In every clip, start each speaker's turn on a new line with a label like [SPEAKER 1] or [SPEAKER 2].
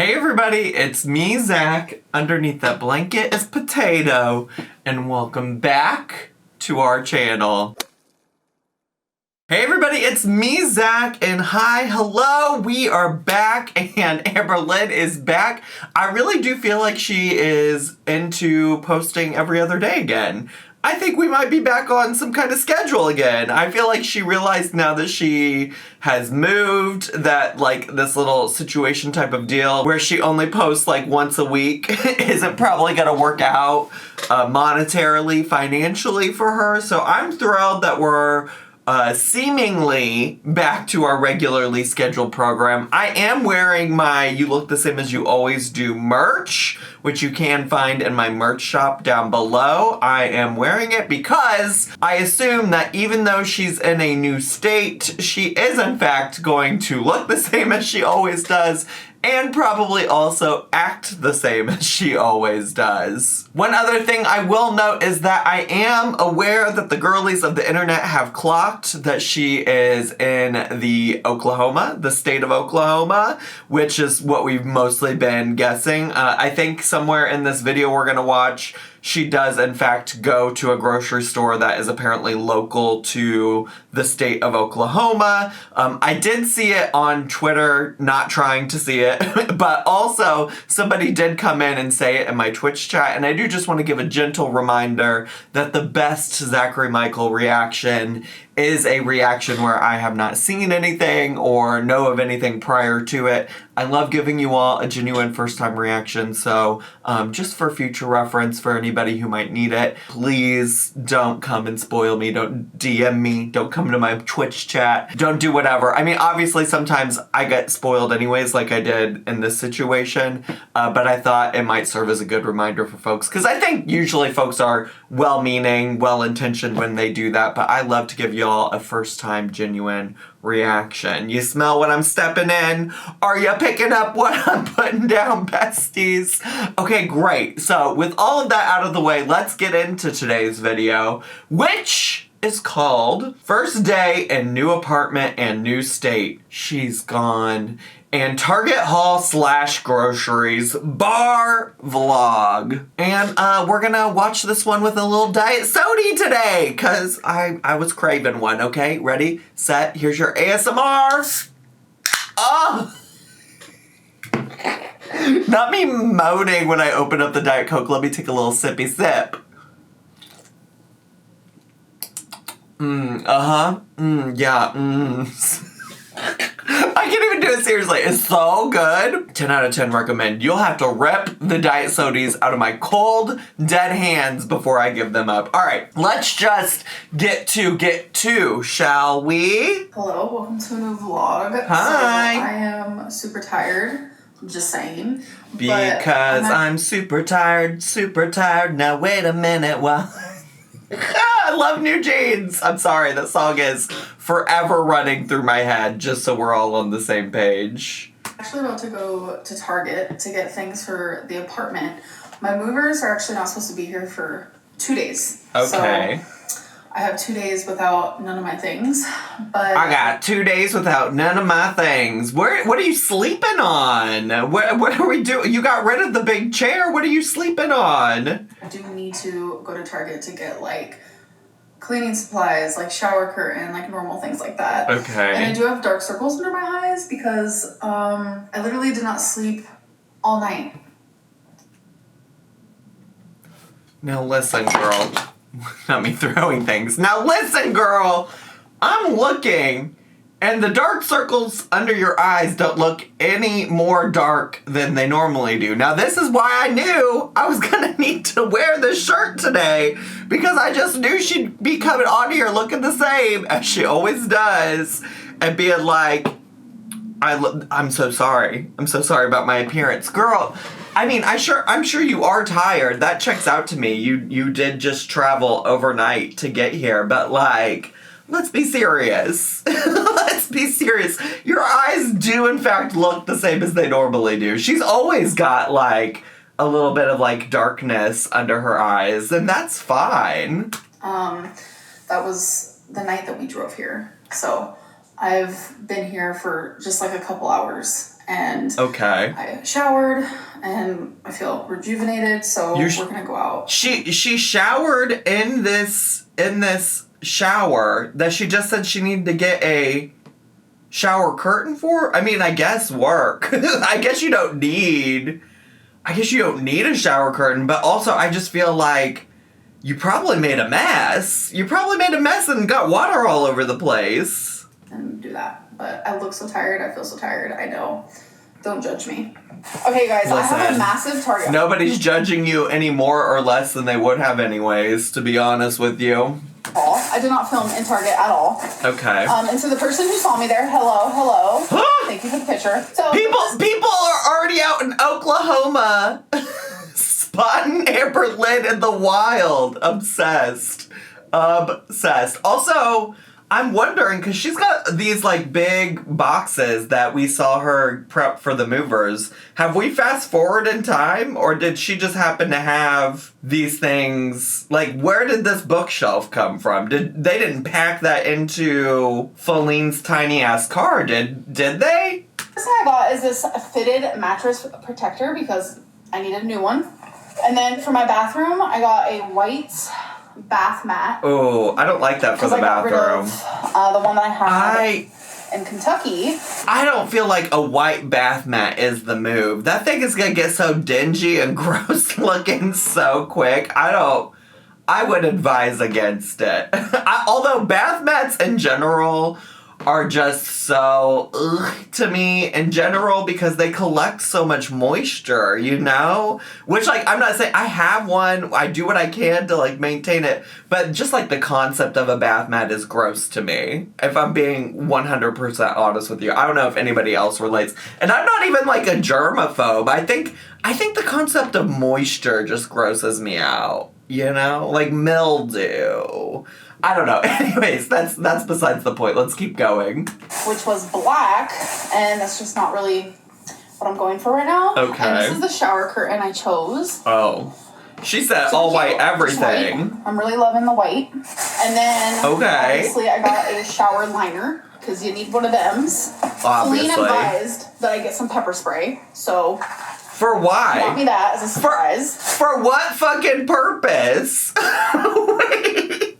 [SPEAKER 1] Hey everybody, it's me, Zach. Underneath that blanket is Potato, and welcome back to our channel. Hey everybody, it's me, Zach, and hi, hello, we are back, and Amberlynn is back. I really do feel like she is into posting every other day again. I think we might be back on some kind of schedule again. I feel like she realized now that she has moved that like this little situation type of deal where she only posts like once a week isn't probably gonna work out monetarily, financially for her. So I'm thrilled that we're seemingly back to our regularly scheduled program. I am wearing my You Look the Same As You Always Do merch, which you can find in my merch shop down below. I am wearing it because I assume that even though she's in a new state, she is in fact going to look the same as she always does and probably also act the same as she always does. One other thing I will note is that I am aware that the girlies of the internet have clocked that she is in the state of Oklahoma, which is what we've mostly been guessing. I think somewhere in this video we're gonna watch, she does in fact go to a grocery store that is apparently local to the state of Oklahoma. I did see it on Twitter, not trying to see it, but also somebody did come in and say it in my Twitch chat, and I do just want to give a gentle reminder that the best Zachary Michael reaction is a reaction where I have not seen anything or know of anything prior to it. I love giving you all a genuine first-time reaction, so just for future reference for anybody who might need it, please don't come and spoil me, don't DM me, don't come to my Twitch chat, don't do whatever. I mean, obviously sometimes I get spoiled anyways like I did in this situation, but I thought it might serve as a good reminder for folks, because I think usually folks are well-meaning, well-intentioned when they do that, but I love to give y'all a first-time genuine reaction. You smell what I'm stepping in? Are you picking up what I'm putting down, besties? Okay, great. So with all of that out of the way, let's get into today's video, which is called First Day in New Apartment and New State. She's gone. And Target haul / groceries bar vlog. And we're gonna watch this one with a little diet soda today, because I was craving one, okay? Ready, set, here's your ASMR. Oh! Not me moaning when I open up the Diet Coke. Let me take a little sippy sip. Yeah, I can't even do it seriously. It's so good. 10 out of 10 recommend. You'll have to rip the diet sodas out of my cold, dead hands before I give them up. All right, let's just get to, shall we?
[SPEAKER 2] Hello, welcome to a new vlog.
[SPEAKER 1] Hi.
[SPEAKER 2] So I am super tired, just saying.
[SPEAKER 1] Because I'm super tired. Now wait a minute while... I love New Jeans. I'm sorry, that song is forever running through my head, just so we're all on the same page.
[SPEAKER 2] I'm actually about to go to Target to get things for the apartment. My movers are actually not supposed to be here for 2 days.
[SPEAKER 1] Okay.
[SPEAKER 2] So I have 2 days without none of my things, but...
[SPEAKER 1] I got 2 days without none of my things. What are you sleeping on? What are we doing? You got rid of the big chair. What are you sleeping on?
[SPEAKER 2] I do need to go to Target to get, like, cleaning supplies, like shower curtain, like normal things like that.
[SPEAKER 1] Okay.
[SPEAKER 2] And I do have dark circles under my eyes because I literally did not sleep all night.
[SPEAKER 1] Now listen, girl. Not me throwing things. Now listen, girl. I'm looking, and the dark circles under your eyes don't look any more dark than they normally do. Now this is why I knew I was gonna need to wear this shirt today, because I just knew she'd be coming on here looking the same as she always does and being like, I'm so sorry. I'm so sorry about my appearance. Girl, I mean, I'm sure you are tired. That checks out to me. You did just travel overnight to get here, but like, let's be serious. Let's be serious. Your eyes do in fact look the same as they normally do. She's always got like a little bit of like darkness under her eyes, and that's fine.
[SPEAKER 2] That was the night that we drove here. So I've been here for just like a couple hours, and
[SPEAKER 1] okay.
[SPEAKER 2] I showered and I feel rejuvenated, so we're gonna go out.
[SPEAKER 1] She showered in this shower that she just said she needed to get a shower curtain for. I mean, I guess work. I guess you don't need a shower curtain, but also I just feel like you probably made a mess. You probably made a mess and got water all over the place.
[SPEAKER 2] And do that. But I look so tired. I feel so tired. I know. Don't judge me. Okay, guys, I have a massive Target.
[SPEAKER 1] Nobody's judging you any more or less than they would have anyways, to be honest with you.
[SPEAKER 2] I did not film in Target at all.
[SPEAKER 1] Okay.
[SPEAKER 2] And so the person who saw me there, hello. Thank you for the picture. So
[SPEAKER 1] people are already out in Oklahoma spotting Amberlynn in the wild. Obsessed. Also, I'm wondering, because she's got these, like, big boxes that we saw her prep for the movers. Have we fast forward in time, or did she just happen to have these things? Like, where did this bookshelf come from? They didn't pack that into Feline's tiny-ass car, did they?
[SPEAKER 2] The first thing I got is this fitted mattress protector, because I need a new one. And then for my bathroom, I got a white bath mat.
[SPEAKER 1] Oh, I don't like that for the bathroom.
[SPEAKER 2] The one that I had in Kentucky.
[SPEAKER 1] I don't feel like a white bath mat is the move. That thing is gonna get so dingy and gross looking so quick. I would advise against it. Although bath mats in general are just so to me in general because they collect so much moisture, you know? Which, like, I'm not saying I have one, I do what I can to, like, maintain it, but just, like, the concept of a bath mat is gross to me, if I'm being 100% honest with you. I don't know if anybody else relates. And I'm not even, like, a germaphobe. I think the concept of moisture just grosses me out, you know? Like, mildew. I don't know. Anyways, that's besides the point. Let's keep going.
[SPEAKER 2] Which was black, and that's just not really what I'm going for right now.
[SPEAKER 1] Okay.
[SPEAKER 2] And this is the shower curtain I chose.
[SPEAKER 1] Oh. She said so all white everything.
[SPEAKER 2] White. I'm really loving the white. And then, obviously, I got a shower liner, because you need one of them's.
[SPEAKER 1] Obviously.
[SPEAKER 2] Celine advised that I get some pepper spray, so...
[SPEAKER 1] For why?
[SPEAKER 2] Got me that as a surprise.
[SPEAKER 1] For what fucking purpose? Wait.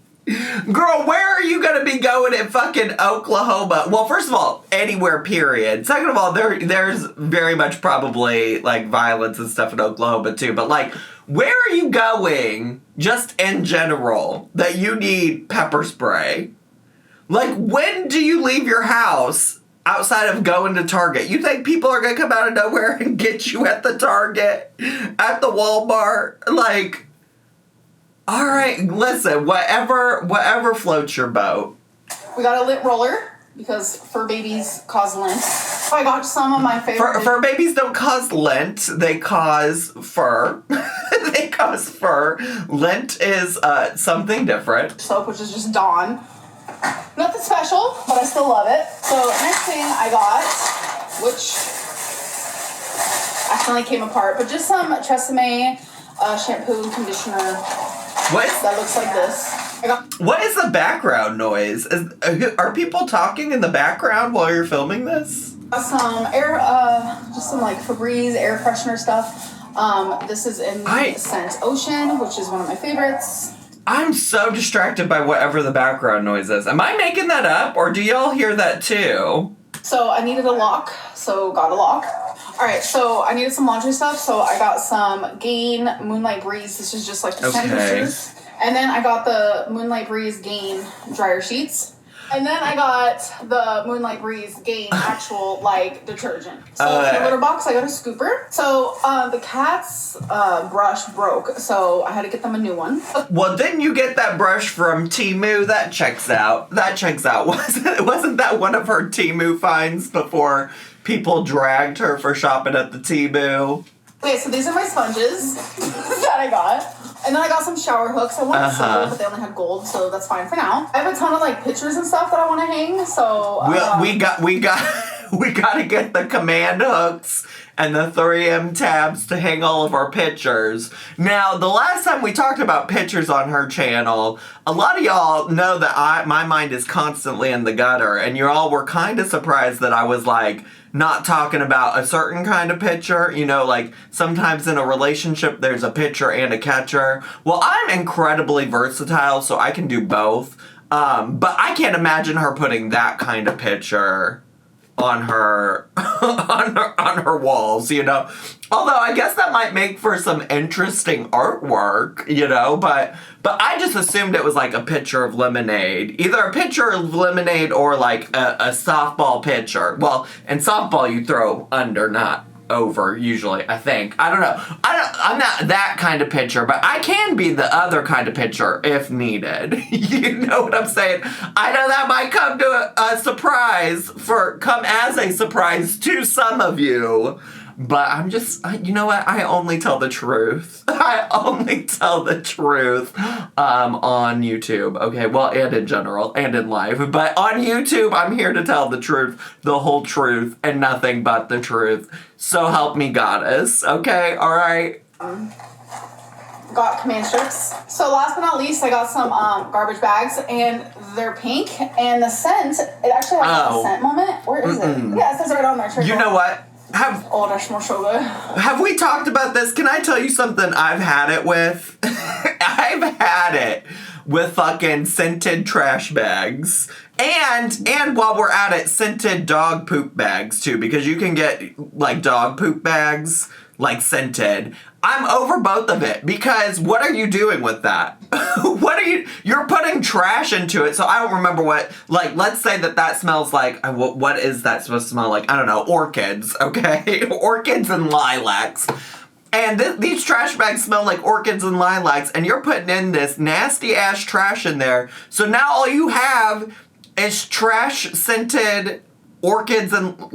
[SPEAKER 1] Girl, where are you gonna be going in fucking Oklahoma? Well, first of all, anywhere, period. Second of all, there's very much probably, like, violence and stuff in Oklahoma, too. But, like, where are you going, just in general, that you need pepper spray? Like, when do you leave your house outside of going to Target? You think people are gonna come out of nowhere and get you at the Target? At the Walmart? Like... All right, listen, whatever floats your boat.
[SPEAKER 2] We got a lint roller because fur babies cause lint. So I got some of my favorite.
[SPEAKER 1] Fur babies don't cause lint, they cause fur. They cause fur. Lint is something different.
[SPEAKER 2] Soap, which is just Dawn. Nothing special, but I still love it. So next thing I got, which accidentally came apart, but just some Tresemme shampoo and conditioner.
[SPEAKER 1] What?
[SPEAKER 2] That looks like this.
[SPEAKER 1] What is the background noise? Are people talking in the background while you're filming this?
[SPEAKER 2] Some air, just some like Febreze air freshener stuff. This is in the scent Ocean, which is one of my favorites.
[SPEAKER 1] I'm so distracted by whatever the background noise is. Am I making that up, or do y'all hear that too?
[SPEAKER 2] So I needed a lock, so got a lock. Alright, so I needed some laundry stuff, so I got some Gain Moonlight Breeze. This is just like the scent boosters. And then I got the Moonlight Breeze Gain dryer sheets. And then I got the Moonlight Breeze Gain actual, like, detergent. So in the litter box, I got a scooper. So the cat's brush broke, so I had to get them a new one.
[SPEAKER 1] Well, didn't you get that brush from Temu? That checks out. Wasn't that one of her Temu finds before people dragged her for shopping at the Temu?
[SPEAKER 2] Okay, so these are my sponges that I got. And then I got some shower hooks. I wanted silver, but they only had gold, so that's fine for now. I have a ton of, like, pictures and stuff that I want to hang, so...
[SPEAKER 1] We got to get the command hooks and the 3M tabs to hang all of our pictures. Now, the last time we talked about pictures on her channel, a lot of y'all know that my mind is constantly in the gutter, and you all were kind of surprised that I was like, not talking about a certain kind of pitcher. You know, like sometimes in a relationship there's a pitcher and a catcher. Well, I'm incredibly versatile, so I can do both. But I can't imagine her putting that kind of pitcher on her on her walls, you know. Although I guess that might make for some interesting artwork, you know, but I just assumed it was like a pitcher of lemonade. Either a pitcher of lemonade or like a softball pitcher. Well, in softball you throw under, not over, usually, I think. I don't know. I'm not that kind of pitcher, but I can be the other kind of pitcher if needed. You know what I'm saying? I know that might come to a surprise, come as a surprise to some of you. But I'm just, you know what? I only tell the truth. I only tell the truth on YouTube. Okay, well, and in general, and in life. But on YouTube, I'm here to tell the truth, the whole truth, and nothing but the truth. So help me, goddess. Okay, all right?
[SPEAKER 2] Got command strips. So last but not least, I got some garbage bags, and they're pink, and the scent, it actually has a scent moment. Where is it? Yeah, it says right on there.
[SPEAKER 1] You know what?
[SPEAKER 2] That's more so good.
[SPEAKER 1] Have we talked about this? Can I tell you something I've had it with? I've had it with fucking scented trash bags. And while we're at it, scented dog poop bags too, because you can get like dog poop bags like scented. I'm over both of it, because what are you doing with that? You're putting trash into it, so I don't remember what, like, let's say that smells like, what is that supposed to smell like? I don't know, orchids, okay? Orchids and lilacs. And these trash bags smell like orchids and lilacs, and you're putting in this nasty-ass trash in there, so now all you have is trash-scented orchids and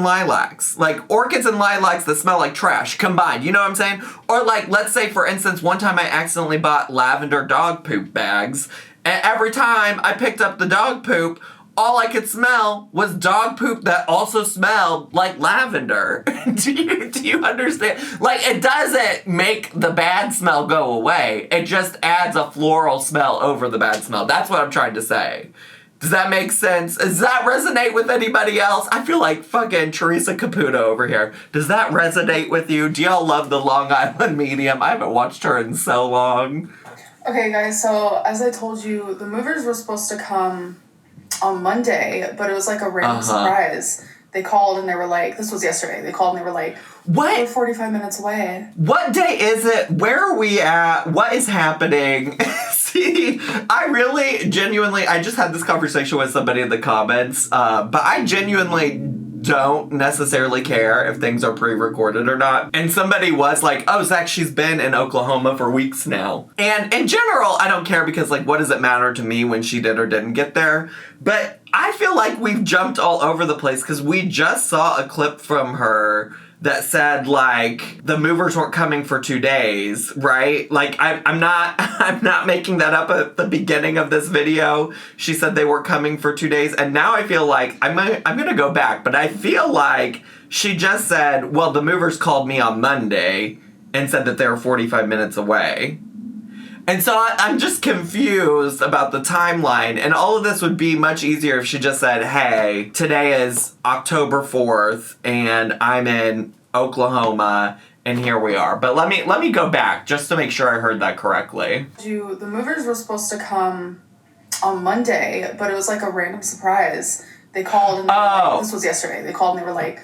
[SPEAKER 1] lilacs. Like, orchids and lilacs that smell like trash combined. You know what I'm saying? Or, like, let's say, for instance, one time I accidentally bought lavender dog poop bags. And every time I picked up the dog poop, all I could smell was dog poop that also smelled like lavender. Do you understand? Like, it doesn't make the bad smell go away. It just adds a floral smell over the bad smell. That's what I'm trying to say. Does that make sense? Does that resonate with anybody else? I feel like fucking Teresa Caputo over here. Does that resonate with you? Do y'all love the Long Island medium? I haven't watched her in so long.
[SPEAKER 2] Okay, guys, so as I told you, the movers were supposed to come on Monday, but it was like a random surprise. They called and they were like, this was yesterday. They called and they were like,
[SPEAKER 1] what?
[SPEAKER 2] We're 45 minutes away.
[SPEAKER 1] What day is it? Where are we at? What is happening? See, I really, genuinely, I just had this conversation with somebody in the comments, but I genuinely don't necessarily care if things are pre-recorded or not. And somebody was like, oh, Zach, she's been in Oklahoma for weeks now. And in general, I don't care, because, like, what does it matter to me when she did or didn't get there? But I feel like we've jumped all over the place, because we just saw a clip from her that said, like, the movers weren't coming for 2 days, right? Like, I'm not making that up at the beginning of this video. She said they were coming for 2 days, and now I feel like, I'm gonna go back, but I feel like she just said, well, the movers called me on Monday and said that they were 45 minutes away. And so I'm just confused about the timeline, and all of this would be much easier if she just said, hey, today is October 4th, and I'm in Oklahoma, and here we are. But let me go back, just to make sure I heard that correctly.
[SPEAKER 2] The movers were supposed to come on Monday, but it was like a random surprise. They called and they were like, this was yesterday. They called and they were like,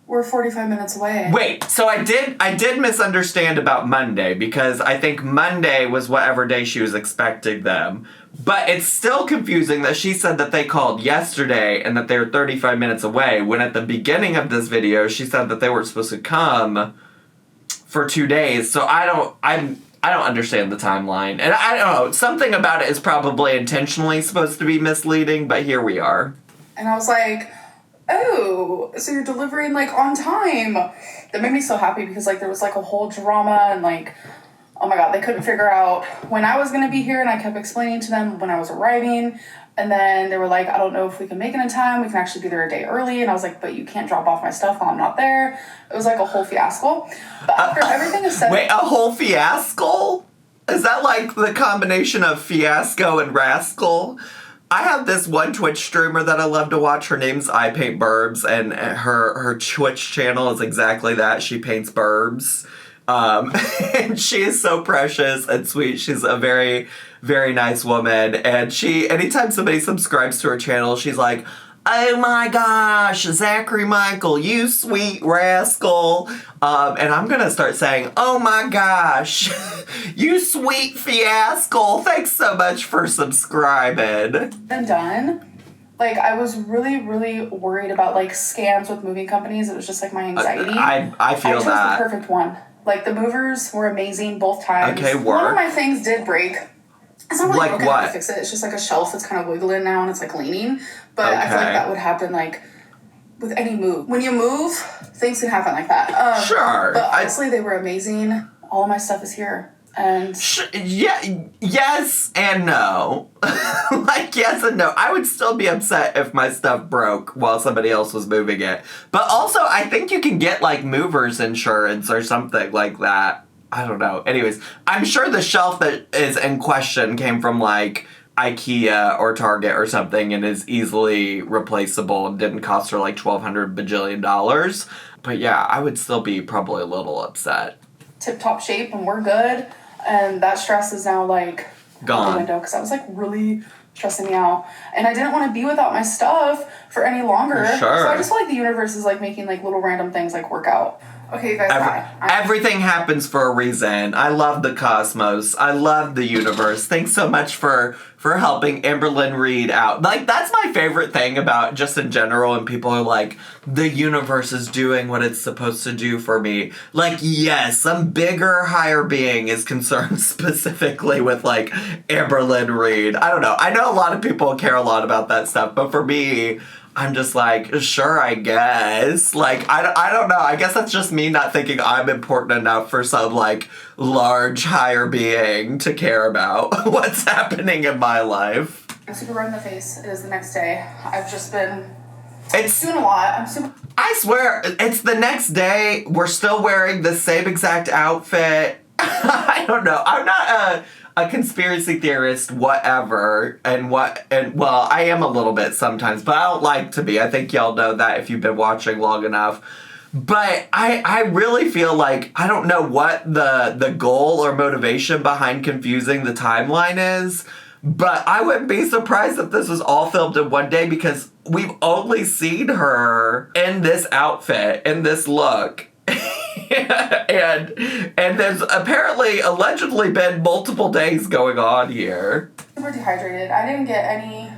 [SPEAKER 2] we're 45 minutes away.
[SPEAKER 1] Wait, so I did misunderstand about Monday, because I think Monday was whatever day she was expecting them. But it's still confusing that she said that they called yesterday and that they were 35 minutes away, when at the beginning of this video she said that they were supposed to come for 2 days. So I don't understand the timeline. And I don't know, something about it is probably intentionally supposed to be misleading, but here we are.
[SPEAKER 2] And I was like, oh, so you're delivering, like, on time. That made me so happy, because, like, there was, like, a whole drama, and, like, oh my god, they couldn't figure out when I was going to be here, and I kept explaining to them when I was arriving, And then they were like, I don't know if we can make it in time. We can actually be there a day early. And I was like, but you can't drop off my stuff while I'm not there. It was like a whole fiasco. But after everything is said...
[SPEAKER 1] Wait, a whole fiasco? Is that like the combination of fiasco and rascal? I have this one Twitch streamer that I love to watch. Her name's I Paint Burbs, and her Twitch channel is exactly that. She paints burbs. And she is so precious and sweet. She's a very, very nice woman. And anytime somebody subscribes to her channel, she's like, oh my gosh, Zachary Michael, you sweet rascal. And I'm gonna start saying, oh my gosh, you sweet fiasco. Thanks so much for subscribing.
[SPEAKER 2] And done. Like, I was really, really worried about, like, scams with moving companies. It was just, like, my anxiety.
[SPEAKER 1] I feel
[SPEAKER 2] I chose
[SPEAKER 1] that.
[SPEAKER 2] the perfect one. Like, the movers were amazing both times.
[SPEAKER 1] Okay, work.
[SPEAKER 2] One of my things did break. It's not really
[SPEAKER 1] like
[SPEAKER 2] broken.
[SPEAKER 1] what?
[SPEAKER 2] I have to fix it. It's just, like, a shelf that's kind of wiggling now and it's, like, leaning. But I feel like that would happen, like, with any move. When you move, things can happen like that.
[SPEAKER 1] Sure.
[SPEAKER 2] But honestly, they were amazing. All of my stuff is here. And
[SPEAKER 1] yes and no. Like, yes and no. I would still be upset if my stuff broke while somebody else was moving it. But also, I think you can get, like, movers insurance or something like that. I don't know. Anyways, I'm sure the shelf that is in question came from, like, IKEA or Target or something and is easily replaceable and didn't cost her, like, $1,200 bajillion. But yeah, I would still be probably a little upset.
[SPEAKER 2] Tip-top shape and we're good. And that stress is now, like,
[SPEAKER 1] gone.
[SPEAKER 2] Out the window because that was, like, really stressing me out. And I didn't want to be without my stuff for any longer.
[SPEAKER 1] Sure.
[SPEAKER 2] So I just feel like the universe is, like, making, like, little random things, like, work out. Okay, you guys, bye.
[SPEAKER 1] Everything happens for a reason. I love the cosmos. I love the universe. Thanks so much for helping Amberlynn Reed out. Like, that's my favorite thing about just in general, and people are like, the universe is doing what it's supposed to do for me. Like, yes, some bigger, higher being is concerned specifically with, like, Amberlynn Reed. I don't know. I know a lot of people care a lot about that stuff, but for me, I'm just like, sure, I guess. Like, I don't know. I guess that's just me not thinking I'm important enough for some, like, large, higher being to care about what's happening in my life.
[SPEAKER 2] I'm super red in the face. It is the next day. I've just been doing a lot.
[SPEAKER 1] I swear, it's the next day. We're still wearing the same exact outfit. I don't know. I'm not a conspiracy theorist, whatever, and well, I am a little bit sometimes, but I don't like to be. I think y'all know that if you've been watching long enough. But I really feel like I don't know what the goal or motivation behind confusing the timeline is, but I wouldn't be surprised if this was all filmed in one day because we've only seen her in this outfit, in this look. and there's apparently allegedly been multiple days going on here.
[SPEAKER 2] Super dehydrated. I didn't get any,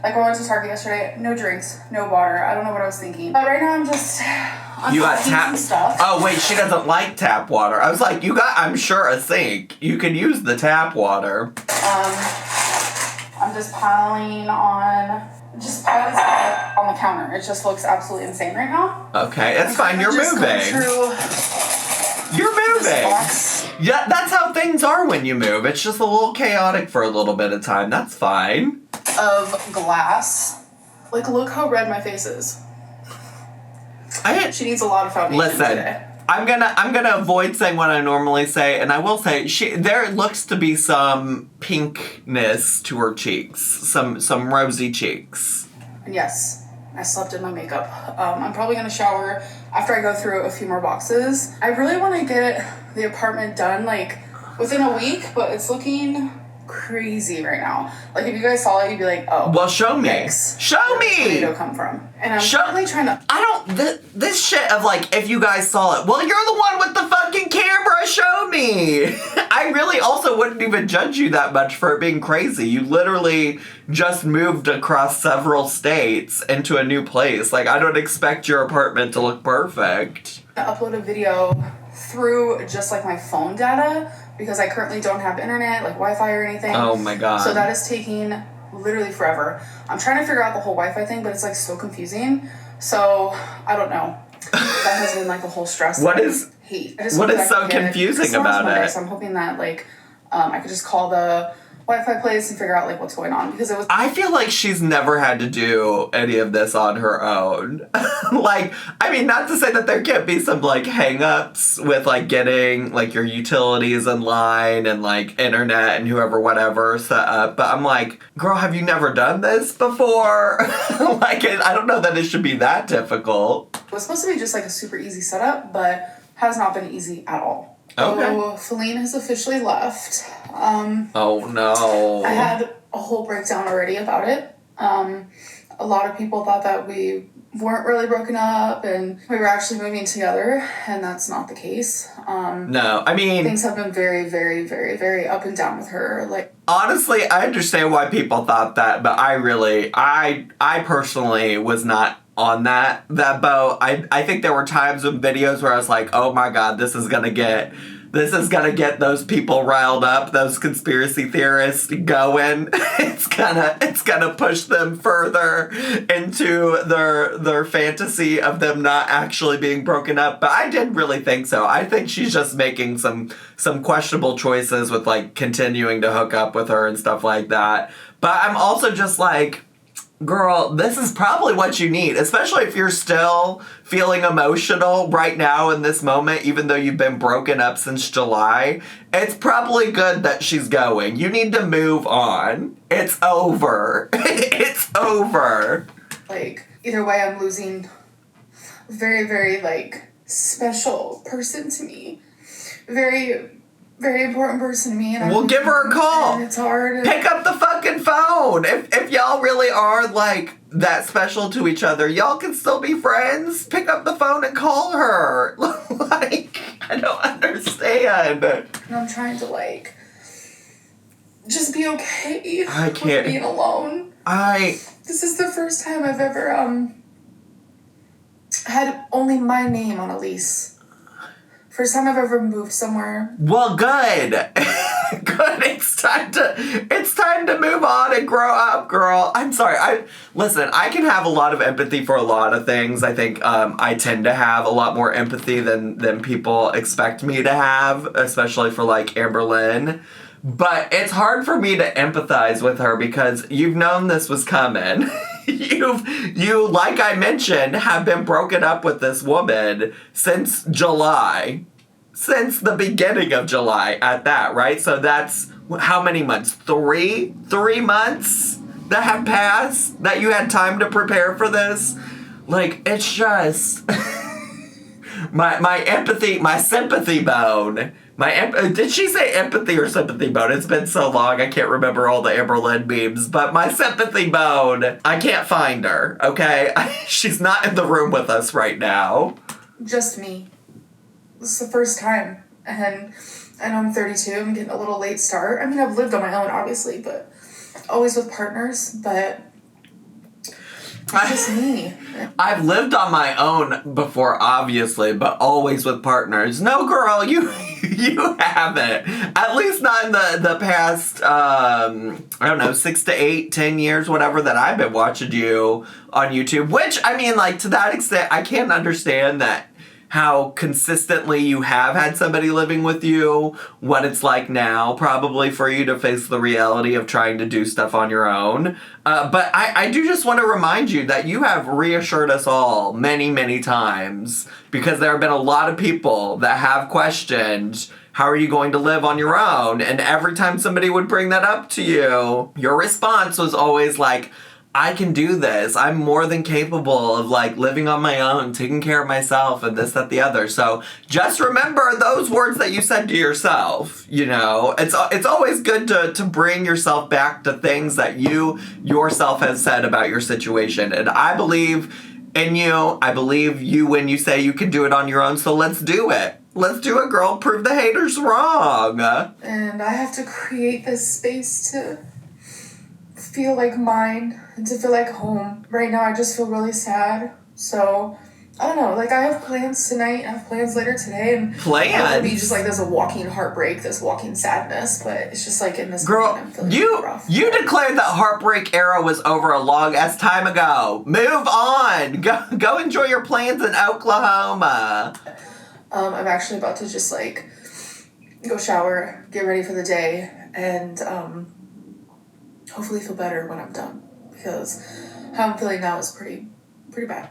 [SPEAKER 2] like, when I went to Target yesterday, no drinks, no water. I don't know what I was thinking. But right now I'm just
[SPEAKER 1] you got tap
[SPEAKER 2] stuff.
[SPEAKER 1] Oh wait, she doesn't like tap water. I was like, you got, I'm sure, a sink. You can use the tap water.
[SPEAKER 2] I'm just piling on stuff on the counter. It just looks absolutely insane right now.
[SPEAKER 1] Okay, it's fine. You're moving. You're moving. Yeah, that's how things are when you move. It's just a little chaotic for a little bit of time. That's fine.
[SPEAKER 2] Of glass. Like, look how red my face is. She needs a lot of foundation today.
[SPEAKER 1] I'm gonna avoid saying what I normally say, and I will say there looks to be some pinkness to her cheeks, some rosy cheeks.
[SPEAKER 2] And yes, I slept in my makeup. I'm probably gonna shower after I go through a few more boxes. I really want to get the apartment done like within a week, but it's looking crazy right now. Like, if you guys saw it, you'd be like, oh.
[SPEAKER 1] Well, show me.
[SPEAKER 2] Yikes.
[SPEAKER 1] Show
[SPEAKER 2] Where
[SPEAKER 1] me.
[SPEAKER 2] did the tomato come from? And I'm currently trying to.
[SPEAKER 1] This shit of like, if you guys saw it, well, you're the one with the fucking camera. Show me. I really also wouldn't even judge you that much for it being crazy. You literally just moved across several states into a new place. Like, I don't expect your apartment to look perfect.
[SPEAKER 2] I upload a video through just like my phone data because I currently don't have internet, like Wi-Fi or anything.
[SPEAKER 1] Oh my god.
[SPEAKER 2] So that is taking literally forever. I'm trying to figure out the whole Wi-Fi thing, but it's like so confusing. So I don't know. That has been like a whole stress.
[SPEAKER 1] What is
[SPEAKER 2] hate.
[SPEAKER 1] What is so confusing about
[SPEAKER 2] Monday,
[SPEAKER 1] it?
[SPEAKER 2] so I'm hoping that like I could just call the Wi-Fi place and figure out like what's going on because it was.
[SPEAKER 1] I feel like she's never had to do any of this on her own. Like, I mean, not to say that there can't be some like hang-ups with like getting like your utilities in line and like internet and whoever whatever set up, but I'm like, girl, have you never done this before? Like, I don't know that it should be that difficult.
[SPEAKER 2] It was supposed to be just like a super easy setup, but has not been easy at all.
[SPEAKER 1] Okay.
[SPEAKER 2] So Feline has officially left.
[SPEAKER 1] Oh no.
[SPEAKER 2] I had a whole breakdown already about it. A lot of people thought that we weren't really broken up and we were actually moving together, and that's not the case.
[SPEAKER 1] No, I mean,
[SPEAKER 2] things have been very, very, very, very up and down with her. Like,
[SPEAKER 1] honestly, I understand why people thought that, but I personally was not on that boat. I think there were times in videos where I was like, oh my god, this is gonna get those people riled up, those conspiracy theorists going. It's gonna push them further into their fantasy of them not actually being broken up. But I didn't really think so. I think she's just making some questionable choices with like continuing to hook up with her and stuff like that. But I'm also just like, girl, this is probably what you need, especially if you're still feeling emotional right now in this moment, even though you've been broken up since July. It's probably good that she's going. You need to move on. It's over. It's over.
[SPEAKER 2] Like, either way, I'm losing a very, very, like, special person to me. Very, very important person to me. And
[SPEAKER 1] we'll give her a call.
[SPEAKER 2] And it's hard.
[SPEAKER 1] Pick up the fucking phone. If y'all really are like that special to each other, y'all can still be friends. Pick up the phone and call her. Like, I don't understand.
[SPEAKER 2] And I'm trying to like just be okay.
[SPEAKER 1] I can't.
[SPEAKER 2] With being alone. This is the first time I've ever had only my name on a lease. First time I've ever moved somewhere.
[SPEAKER 1] Well, good. Good. It's time to move on and grow up, girl. I'm sorry. I can have a lot of empathy for a lot of things. I think I tend to have a lot more empathy than people expect me to have, especially for like Amberlynn. But it's hard for me to empathize with her because you've known this was coming. You, like I mentioned, have been broken up with this woman since July. Since the beginning of July at that, right? So that's how many months? 3 months that have passed that you had time to prepare for this? Like, it's just my empathy, my sympathy bone. Did she say empathy or sympathy bone? It's been so long, I can't remember all the Amberlynn memes. But my sympathy bone, I can't find her, okay? She's not in the room with us right now.
[SPEAKER 2] Just me. This is the first time. And I know I'm 32, I'm getting a little late start. I mean, I've lived on my own, obviously, but always with partners, but it's just me.
[SPEAKER 1] I've lived on my own before, obviously, but always with partners. No, girl, you haven't. At least not in the past, I don't know, 6 to 8, 10 years, whatever, that I've been watching you on YouTube. Which, I mean, like, to that extent, I can't understand that how consistently you have had somebody living with you, what it's like now, probably for you to face the reality of trying to do stuff on your own. But I do just want to remind you that you have reassured us all many, many times, because there have been a lot of people that have questioned, how are you going to live on your own? And every time somebody would bring that up to you, your response was always like, I can do this. I'm more than capable of like living on my own, taking care of myself and this, that, the other. So just remember those words that you said to yourself, you know. It's always good to bring yourself back to things that you yourself has said about your situation. And I believe in you. I believe you when you say you can do it on your own. So let's do it. Let's do it, girl. Prove the haters wrong.
[SPEAKER 2] And I have to create this space to feel like mine and to feel like home. Right now I just feel really sad. So I don't know, like I have plans tonight, I have plans later today, and
[SPEAKER 1] plans?
[SPEAKER 2] It'll be just like there's a walking heartbreak, this walking sadness, but it's just like in this
[SPEAKER 1] girl,
[SPEAKER 2] moment I'm feeling rough.
[SPEAKER 1] You declared that heartbreak era was over a long ass time ago. Move on. Go enjoy your plans in Oklahoma.
[SPEAKER 2] I'm actually about to just like go shower, get ready for the day, and hopefully feel better when I'm done, because how I'm feeling now is pretty bad.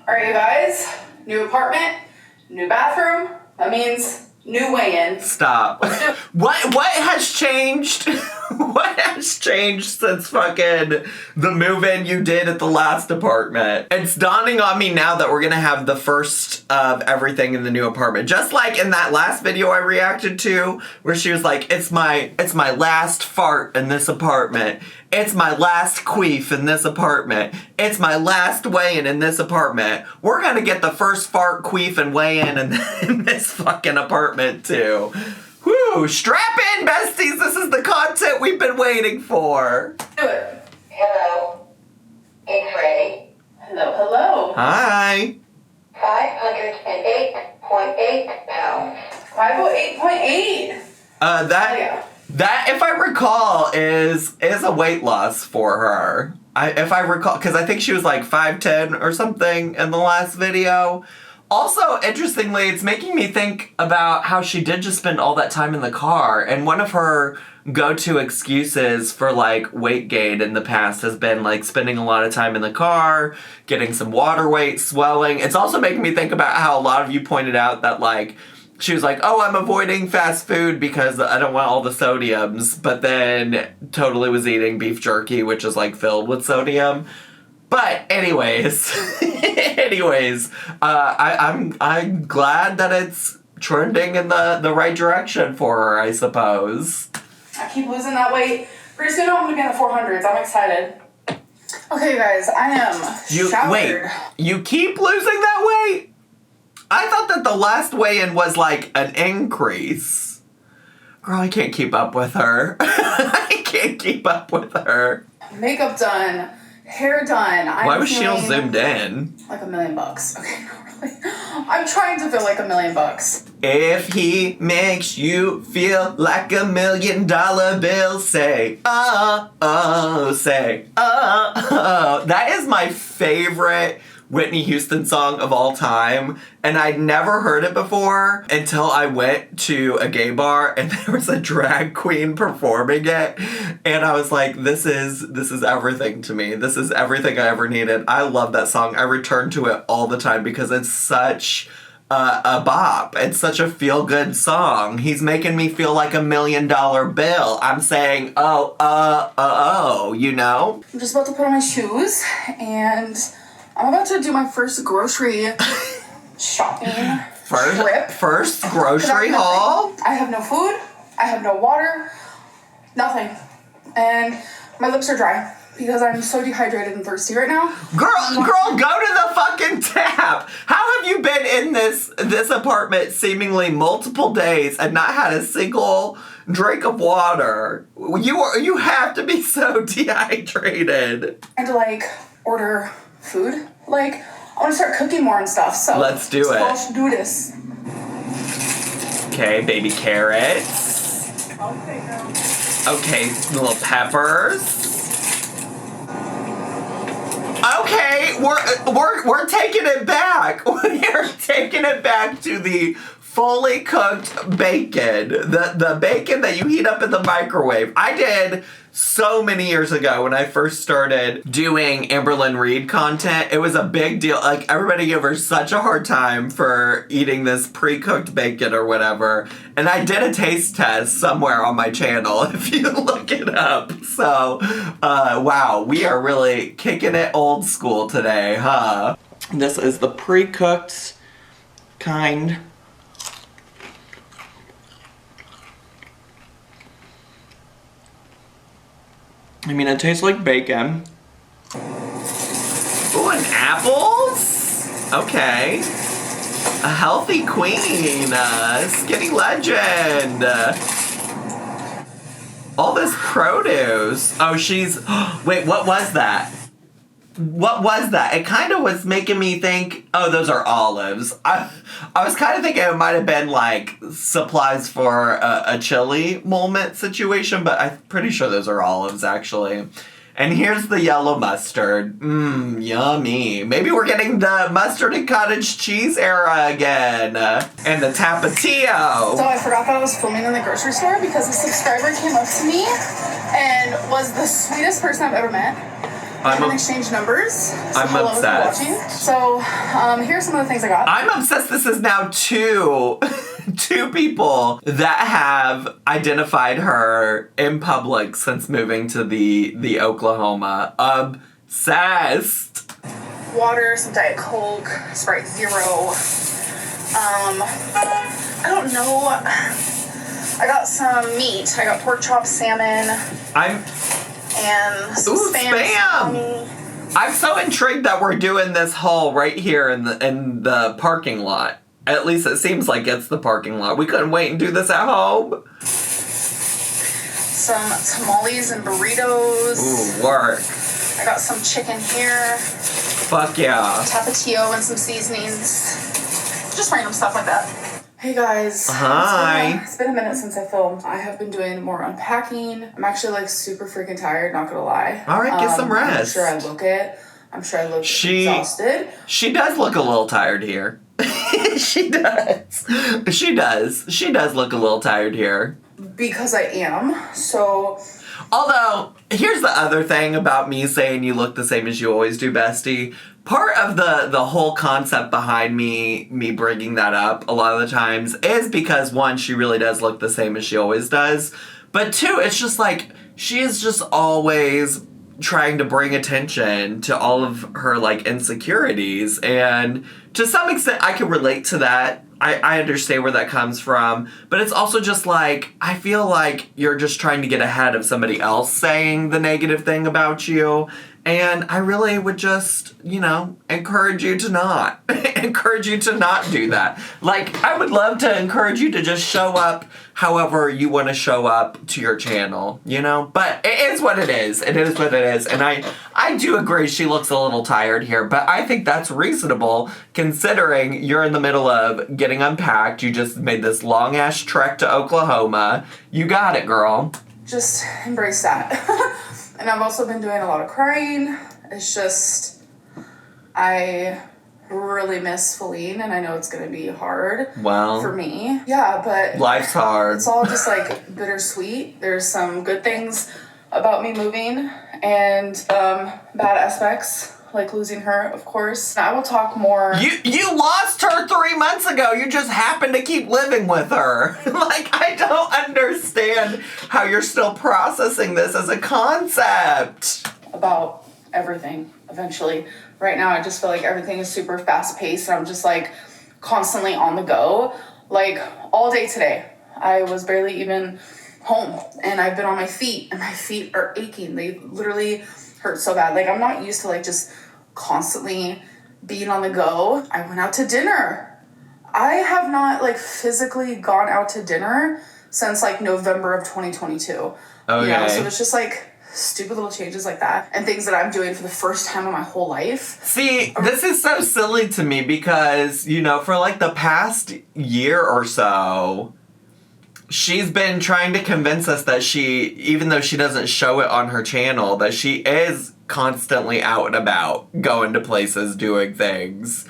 [SPEAKER 2] All right, you guys, new apartment, new bathroom. That means new weigh-in.
[SPEAKER 1] Stop. What has changed? What has changed since fucking the move-in you did at the last apartment? It's dawning on me now that we're gonna have the first of everything in the new apartment. Just like in that last video I reacted to, where she was like, it's my last fart in this apartment. It's my last queef in this apartment. It's my last weigh-in in this apartment. We're gonna get the first fart, queef, and weigh-in in this fucking apartment too. Woo! Strap in, besties! This is the content we've been waiting for.
[SPEAKER 2] Do it.
[SPEAKER 3] Hello. It's Ray.
[SPEAKER 2] Hello.
[SPEAKER 1] Hi.
[SPEAKER 3] 508.8 pounds.
[SPEAKER 2] 508.8.
[SPEAKER 1] That, if I recall, is a weight loss for her. If I recall, because I think she was like 5'10" or something in the last video. Also, interestingly, it's making me think about how she did just spend all that time in the car, and one of her go-to excuses for, like, weight gain in the past has been, like, spending a lot of time in the car, getting some water weight, swelling. It's also making me think about how a lot of you pointed out that, like, she was like, oh, I'm avoiding fast food because I don't want all the sodiums, but then totally was eating beef jerky, which is, like, filled with sodium. But anyways, I'm glad that it's trending in the right direction for her, I suppose.
[SPEAKER 2] I keep losing that weight. Pretty soon I'm gonna be in the 400s. I'm excited. Okay, you guys, I am showered.
[SPEAKER 1] Wait, you keep losing that weight? I thought that the last weigh-in was like an increase. Girl, I can't keep up with her. I can't keep up with her.
[SPEAKER 2] Makeup done. Hair done.
[SPEAKER 1] Why was she all zoomed in?
[SPEAKER 2] Like $1 million. Okay, not really. I'm trying to feel like $1 million.
[SPEAKER 1] If he makes you feel like $1 million bill, say, oh, say, oh. That is my favorite Whitney Houston song of all time, and I'd never heard it before until I went to a gay bar and there was a drag queen performing it, and I was like, this is everything to me. This is everything I ever needed. I love that song. I return to it all the time because it's such a bop. It's such a feel-good song. He's making me feel like $1 million bill. I'm saying, oh, you know?
[SPEAKER 2] I'm just about to put on my shoes, and I'm about to do my first grocery shopping trip.
[SPEAKER 1] First grocery haul?
[SPEAKER 2] I have no food. I have no water. Nothing. And my lips are dry because I'm so dehydrated and thirsty right now.
[SPEAKER 1] Girl, go to the fucking tap. How have you been in this apartment seemingly multiple days and not had a single drink of water? You have to be so dehydrated.
[SPEAKER 2] And to like order food. Like, I want to start cooking more and stuff, so
[SPEAKER 1] let's do it.
[SPEAKER 2] Let's do this.
[SPEAKER 1] Okay, baby carrots. Okay, little peppers. Okay, we're taking it back. We're taking it back to the fully cooked bacon. The bacon that you heat up in the microwave. I did so many years ago when I first started doing Amberlynn Reed content. It was a big deal. Like, everybody gave her such a hard time for eating this pre-cooked bacon or whatever. And I did a taste test somewhere on my channel if you look it up. So, wow, we are really kicking it old school today, huh? This is the pre-cooked kind. I mean, it tastes like bacon. Ooh, and apples? Okay. A healthy queen. Skinny legend. All this produce. Oh, she's... Wait, what was that? What was that? It kind of was making me think, oh, those are olives. I was kind of thinking it might have been like supplies for a chili moment situation, but I'm pretty sure those are olives actually. And here's the yellow mustard. Mmm, yummy. Maybe we're getting the mustard and cottage cheese era again. And the tapatio.
[SPEAKER 2] So I forgot that I was filming in the grocery store because a subscriber came up to me and was the sweetest person I've ever met. We can exchange numbers. So
[SPEAKER 1] I'm obsessed.
[SPEAKER 2] Watching. So here's some of the things I got.
[SPEAKER 1] I'm obsessed. This is now two people that have identified her in public since moving to the Oklahoma. Obsessed.
[SPEAKER 2] Water, some Diet Coke, Sprite Zero. I don't know. I got some meat. I got pork chop, salmon. And some spam.
[SPEAKER 1] I'm so intrigued that we're doing this haul right here in the parking lot. At least it seems like it's the parking lot. We couldn't wait and do this at home.
[SPEAKER 2] Some tamales and burritos.
[SPEAKER 1] Ooh, work.
[SPEAKER 2] I got some chicken here.
[SPEAKER 1] Fuck yeah.
[SPEAKER 2] Tapatio and some seasonings. Just random stuff like that. Hey guys.
[SPEAKER 1] Hi.
[SPEAKER 2] It's been a minute since I filmed. I have been doing more unpacking. I'm actually like super freaking tired, not gonna lie.
[SPEAKER 1] All right, get some rest.
[SPEAKER 2] I'm sure I look it. I'm sure I look exhausted.
[SPEAKER 1] She does look a little tired here. She does. She does look a little tired here.
[SPEAKER 2] Because I am. So...
[SPEAKER 1] Although, here's the other thing about me saying you look the same as you always do, bestie. Part of the whole concept behind me bringing that up a lot of the times is because, one, she really does look the same as she always does. But two, it's just like, she is just always trying to bring attention to all of her, like, insecurities. And to some extent, I can relate to that. I understand where that comes from, but it's also just like, I feel like you're just trying to get ahead of somebody else saying the negative thing about you, and I really would just, encourage you to not. Encourage you to not do that. Like, I would love to encourage you to just show up however you want to show up to your channel, But it is what it is. It is what it is, and I do agree she looks a little tired here, but I think that's reasonable considering you're in the middle of getting unpacked. You just made this long-ass trek to Oklahoma. You got it, girl.
[SPEAKER 2] Just embrace that. And I've also been doing a lot of crying. It's just, I really miss Feline, and I know it's going to be hard for me. Yeah, but...
[SPEAKER 1] Life's hard.
[SPEAKER 2] It's all just, like, bittersweet. There's some good things about me moving, and bad aspects, like losing her, of course. I will talk more...
[SPEAKER 1] You lost her 3 months ago. You just happened to keep living with her. Like, I don't understand how you're still processing this as a concept.
[SPEAKER 2] About everything, eventually. Right now, I just feel like everything is super fast-paced, and I'm just, like, constantly on the go. Like, all day today, I was barely even home, and I've been on my feet, and my feet are aching. They literally hurt so bad. Like, I'm not used to, like, just constantly being on the go. I went out to dinner. I have not, like, physically gone out to dinner since, like, November of 2022.
[SPEAKER 1] Okay.
[SPEAKER 2] So it's just, like... stupid little changes like that and things that I'm doing for the first time in my whole life.
[SPEAKER 1] See, this is so silly to me because, for like the past year or so, she's been trying to convince us that even though she doesn't show it on her channel, that she is constantly out and about, going to places, doing things.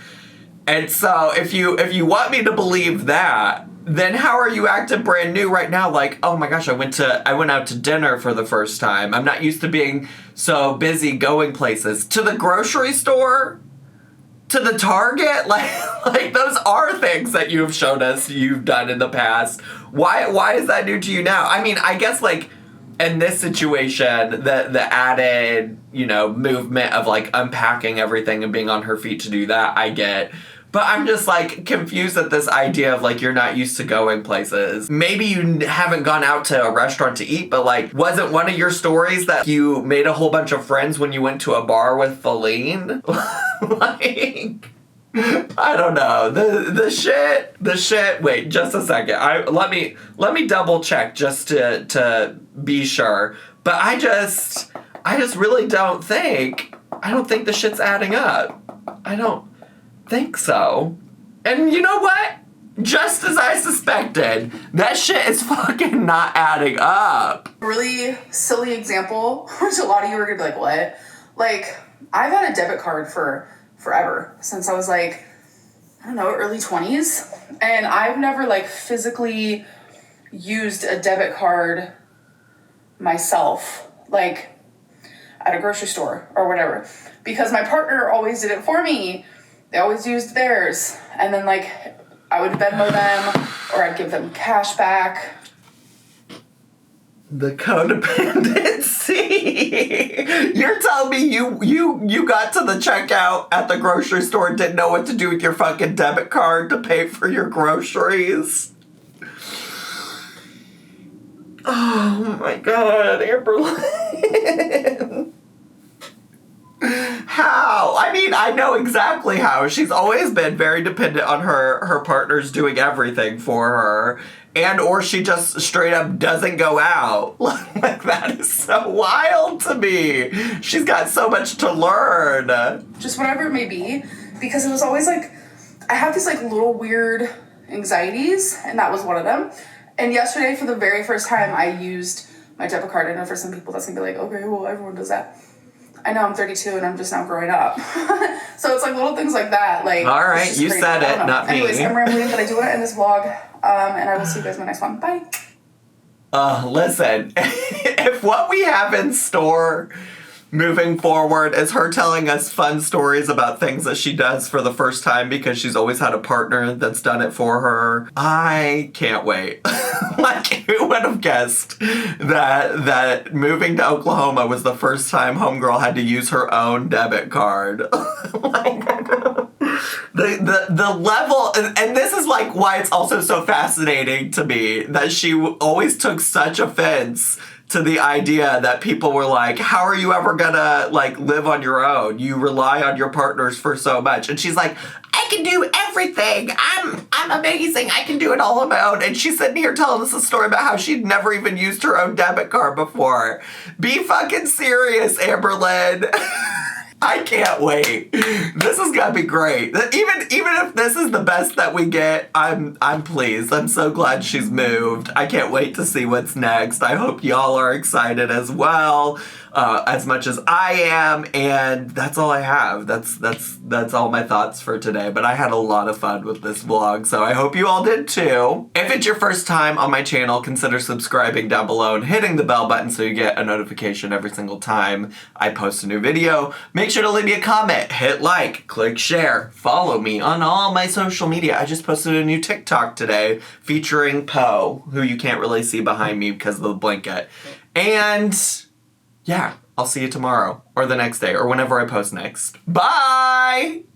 [SPEAKER 1] And so if you want me to believe that, then how are you acting brand new right now? Like, oh my gosh, I went out to dinner for the first time. I'm not used to being so busy going places. To the grocery store? To the Target? Like those are things that you've shown us you've done in the past. Why is that new to you now? I mean, I guess like in this situation, the added, movement of like unpacking everything and being on her feet to do that, I get. But I'm just, like, confused at this idea of, like, you're not used to going places. Maybe you haven't gone out to a restaurant to eat, but, like, wasn't one of your stories that you made a whole bunch of friends when you went to a bar with Feline? Like, I don't know. The shit, wait, just a second. Let me double check just to be sure. But I just really don't think the shit's adding up. I don't think so. And you know what? Just as I suspected. That shit is fucking not adding up.
[SPEAKER 2] Really silly example, which a lot of you are gonna be like, what? Like, I've had a debit card for forever, since I was like, I don't know, early 20s. And I've never like physically used a debit card myself, like at a grocery store or whatever, because my partner always did it for me. They always used theirs. And then like I would Venmo them or I'd give them cash back.
[SPEAKER 1] The codependency. You're telling me you got to the checkout at the grocery store and didn't know what to do with your fucking debit card to pay for your groceries? Oh my god, Amberlynn. How? I mean, I know exactly how. She's always been very dependent on her partners doing everything for her. And or she just straight up doesn't go out. Like, that is so wild to me. She's got so much to learn.
[SPEAKER 2] Just whatever it may be. Because it was always like, I have these like little weird anxieties, and that was one of them. And yesterday, for the very first time, I used my debit card. I know for some people that's gonna be like, okay, well, everyone does that. I know I'm 32 and I'm just now growing up. So it's like little things like that. Like,
[SPEAKER 1] all right, you
[SPEAKER 2] crazy.
[SPEAKER 1] said it, not me.
[SPEAKER 2] Anyways, I'm rambling, but I do want to end this vlog. And I will see you guys in my next one. Bye.
[SPEAKER 1] Listen, if what we have in store moving forward is her telling us fun stories about things that she does for the first time because she's always had a partner that's done it for her, I can't wait. Like, who would have guessed that moving to Oklahoma was the first time homegirl had to use her own debit card? Like, the level, and this is like why it's also so fascinating to me that she always took such offense to the idea that people were like, how are you ever gonna like live on your own? You rely on your partners for so much. And she's like, I can do everything. I'm amazing. I can do it all on my own. And she's sitting here telling us a story about how she'd never even used her own debit card before. Be fucking serious, Amberlynn. I can't wait. This is gonna be great. Even if this is the best that we get, I'm pleased. I'm so glad she's moved. I can't wait to see what's next. I hope y'all are excited as well, as much as I am. And that's all I have. That's all my thoughts for today. But I had a lot of fun with this vlog, so I hope you all did too. If it's your first time on my channel, consider subscribing down below and hitting the bell button so you get a notification every single time I post a new video. Make sure to leave me a comment, hit like, click share, follow me on all my social media. I just posted a new TikTok today featuring Poe, who you can't really see behind me because of the blanket. And yeah, I'll see you tomorrow or the next day or whenever I post next. Bye!